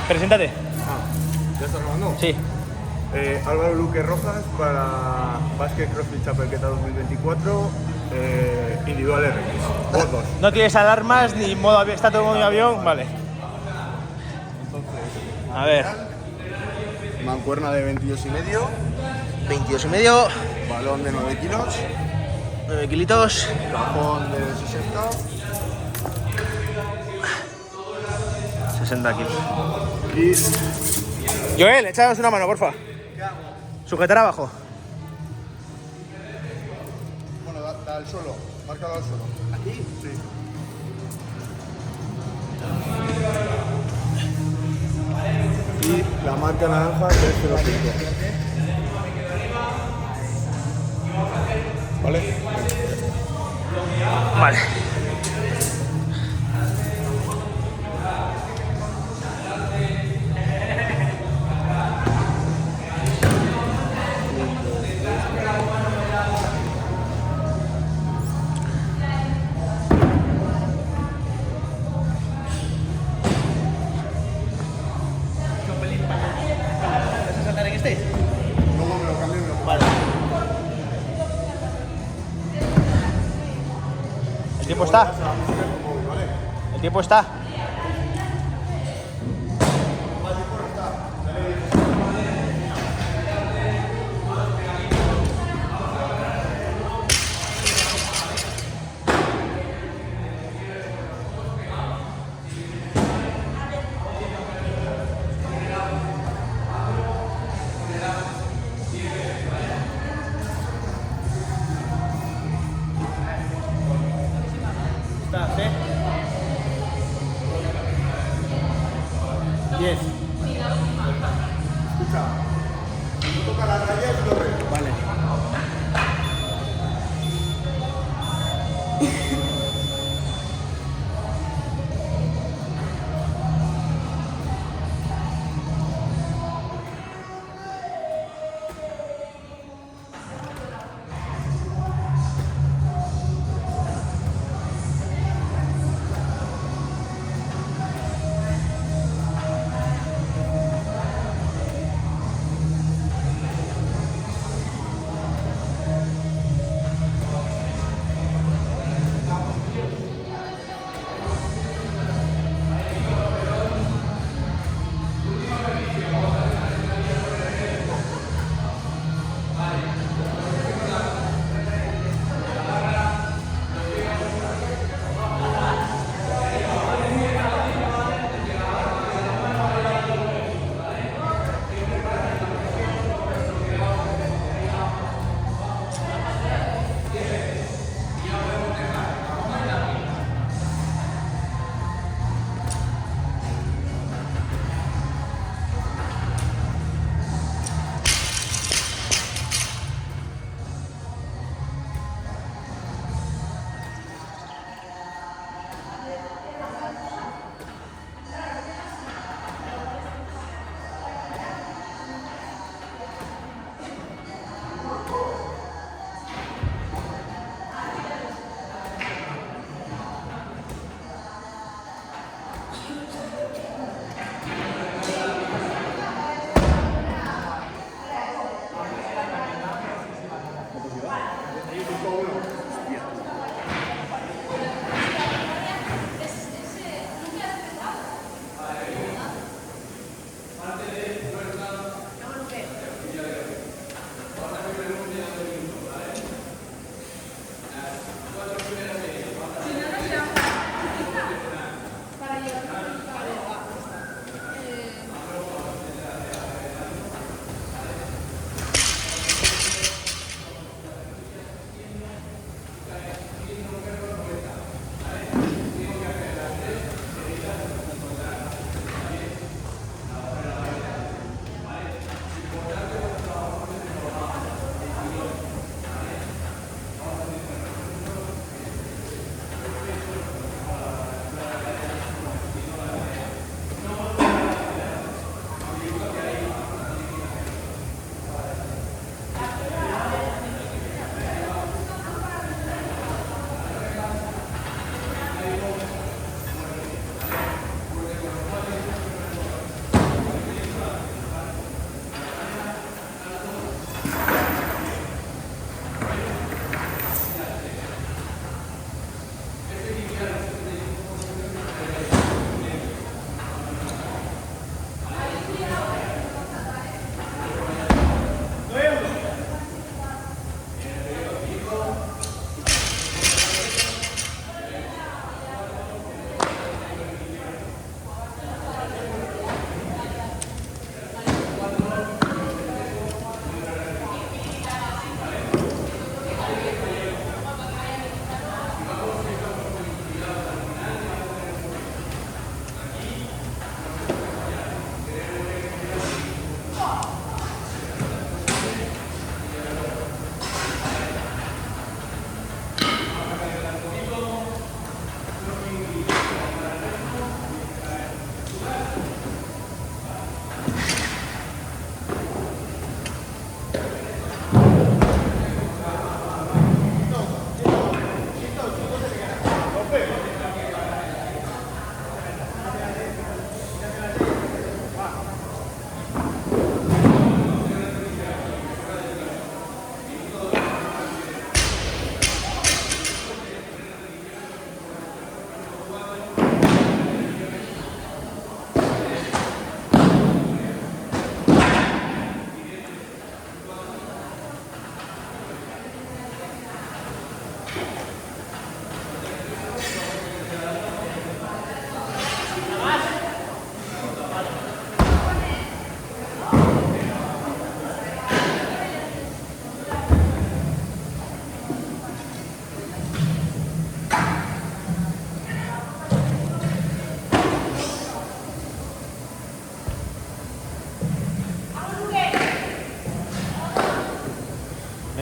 Preséntate. ¿Ya estás grabando? Sí. Álvaro Luque Rojas para Basque CrossFit Chapelqueta 2024, individual RX, vos dos. No tienes alarmas ni modo avión, está todo en modo avión, vale. A ver. Mancuerna de 22,5, 22,5, balón de 9 kilos, 9 kilitos. cajón de 60 60 kilos. y Joel, échanos una mano, porfa. Sujetar abajo. bueno, da al suelo, márcalo al suelo. ¿Aquí? Sí. Y la marca naranja 305. ¿Vale? Vale. ¿Vas a saltar en este? Luego me lo cambio y me lo pongo. Vale. ¿El tiempo está? ¿El tiempo está? ¿Estás, 10. Escucha, si toca la raya es doble. Vale.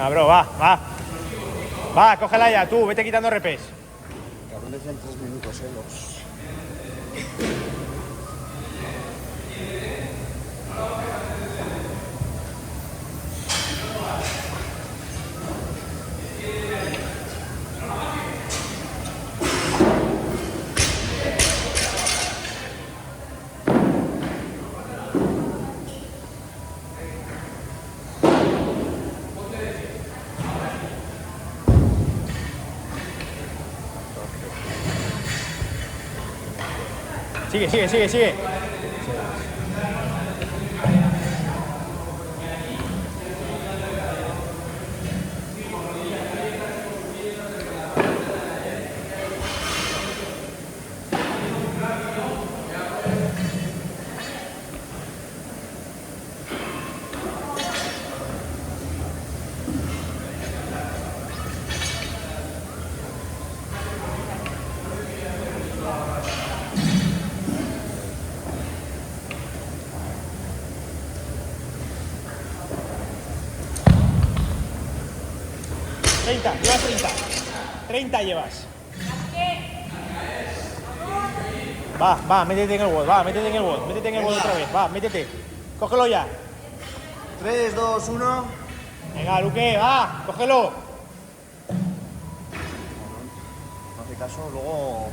Venga, bro, va, va. Va, cógela ya, tú, vete quitando repes. Cabrones en 3 minutos, los. Sigue, sigue, sigue, sigue. Llevas 30. 30 llevas. Va, va, métete en el WOD, va, métete en el WOD, métete en el WOD otra vez, va, métete. Cógelo ya. 3, 2, 1. Venga, Luque, va, cógelo. No hace caso, luego.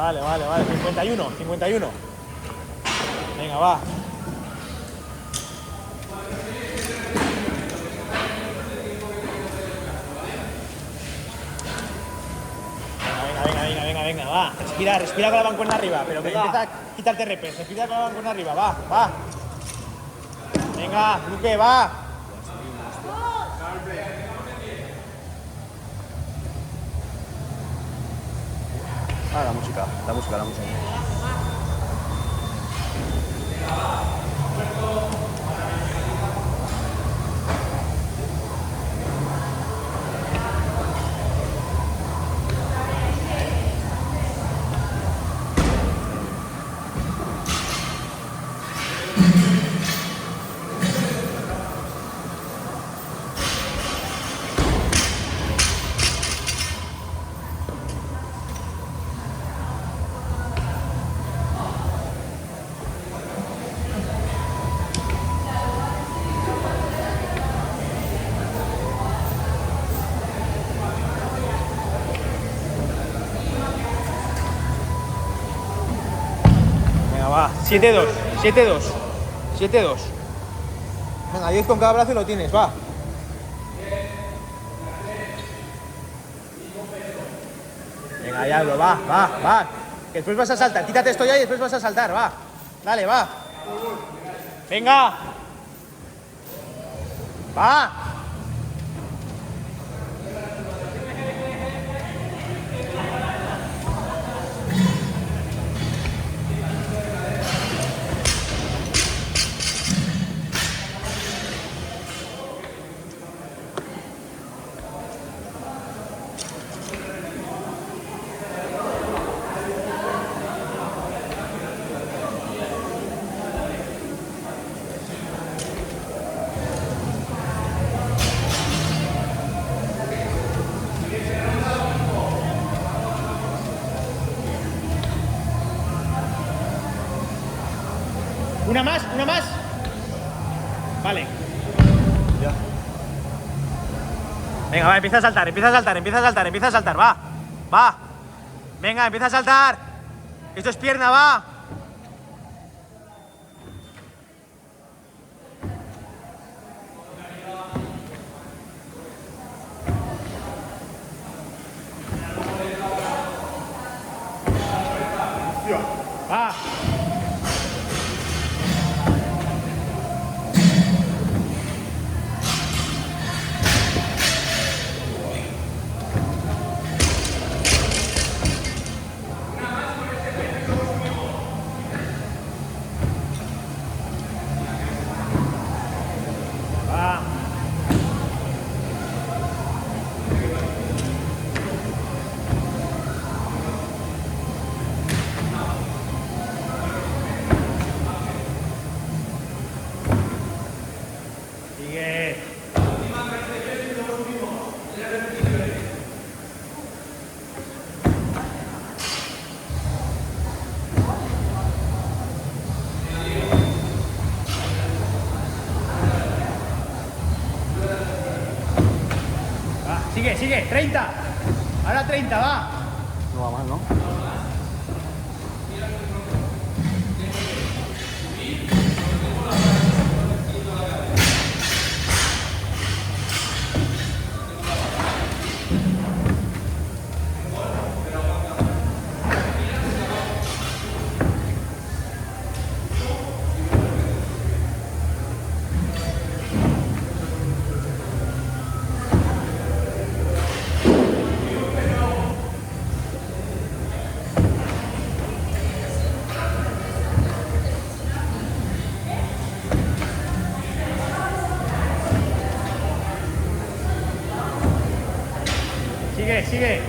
Vale. 51. Venga, va. Venga, va. Respira con la mancuerna arriba, pero que empieza a quitarte repes. Respira con la mancuerna arriba, va. Venga, Luque, va. Ah, la música. Venga, va. 7-2. Venga, 10 con cada brazo y lo tienes, va. Venga, ya lo va. Que después vas a saltar. Quítate esto ya y después vas a saltar, va. Dale, va. Venga. Va. ¿Una más? Vale. Ya. Venga, va, empieza a saltar, va. Venga, empieza a saltar. Esto es pierna, va. Va. Va. Sigue. Va, sigue, sigue, 30. Ahora 30, va. No va mal, ¿no? Sigue, sigue.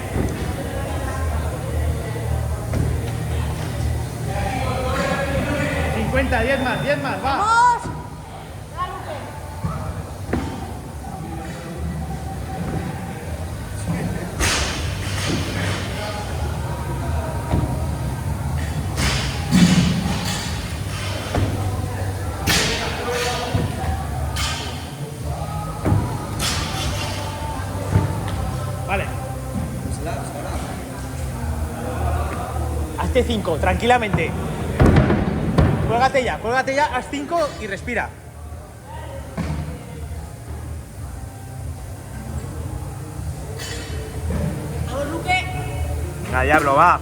¡50, 10 más, va. ¡Vamos! Vale. Hazte 5, tranquilamente. Cuélgate ya, haz 5 y respira. Vamos, Luque. Venga, diablo, va.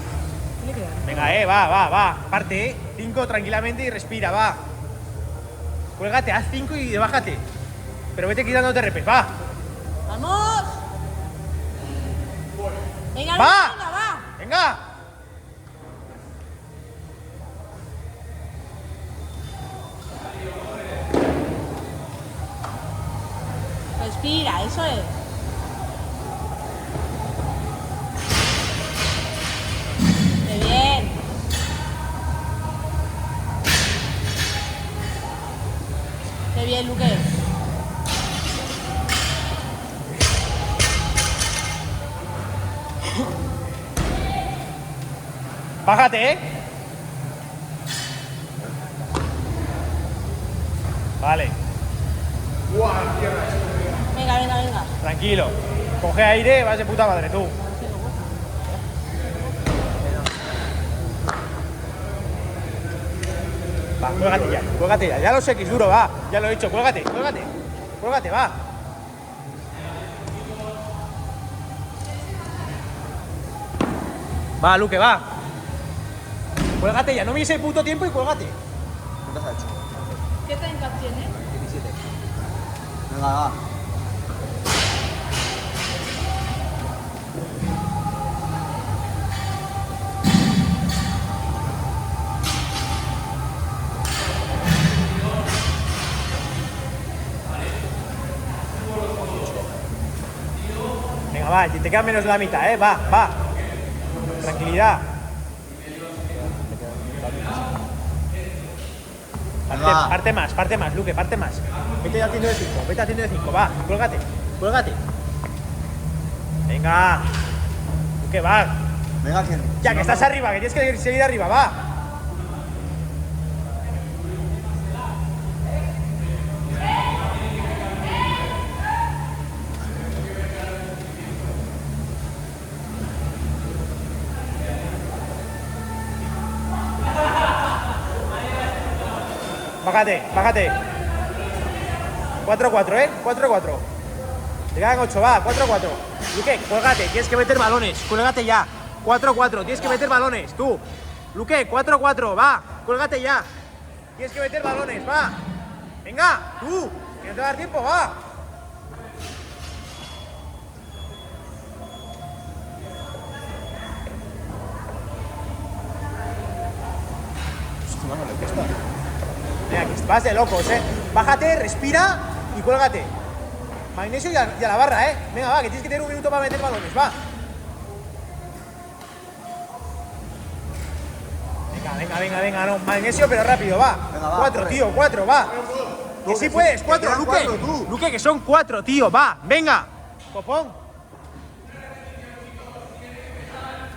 Venga, va. Parte, 5 tranquilamente y respira, va. Cuélgate, haz 5 y bájate. Pero vete quitándote repes, va. ¡Vamos! Venga, ¡Va! Luque, venga, va. Venga. Respira, eso es. Qué bien. Qué bien, Luque. Bájate, Vale, Venga. tranquilo. Coge aire, vas de puta madre, tú. Va, cuélgate ya. Ya lo sé que es duro, va. Ya lo he hecho, cuélgate, va. Va, Luque, va. Cuélgate ya, no mires el puto tiempo y cuélgate. ¿Cuántas ha hecho? ¿Qué técnica tiene? 17. Venga, va. Venga, va, te queda menos de la mitad, va. Tranquilidad. Parte más, Luque, parte más. Vete haciendo de 5, va, cuélgate. Venga. Luque, va. Venga, que... Ya, que estás arriba, que tienes que seguir arriba, va. Bájate. 4-4, 4-4. Te quedan 8, va, 4-4. Luque, cuélgate, tienes que meter balones, cuélgate ya. 4-4, tienes que meter balones, tú. Luque, 4-4, va, cuélgate ya. Tienes que meter balones, va. Venga, tú, que no te va a dar tiempo, va. Mira, que vas de locos, Bájate, respira y cuélgate. Magnesio y a la barra, Venga, va, que tienes que tener un minuto para meter balones, va. Venga, no. Magnesio, pero rápido, va. Venga, va, 4, corre. tío, 4, va. Que sí puedes, 4, quedan Luque. 4, tú. Luque, que son 4, tío, va. Venga. Copón.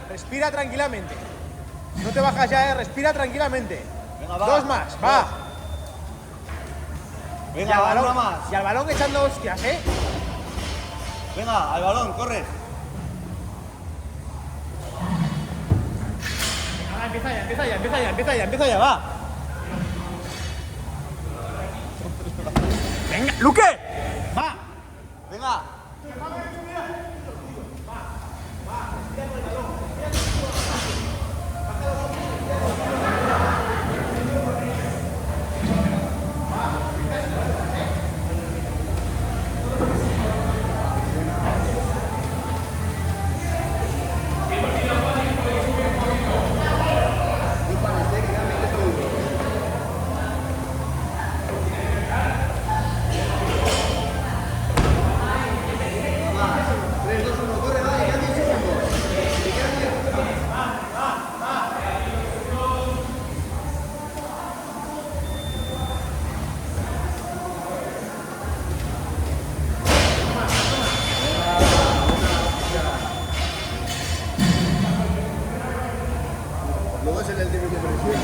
Respira tranquilamente. No te bajas ya, respira tranquilamente. Venga, va. 2 más, va. Venga, va, una más. Y al balón echando hostias, Venga, al balón, corre. Empieza ya, va. Venga, Luque. Va. Venga. Luego es el del límite de presión.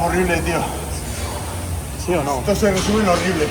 Horrible, tío. ¿Sí o no? Esto se resume en horrible.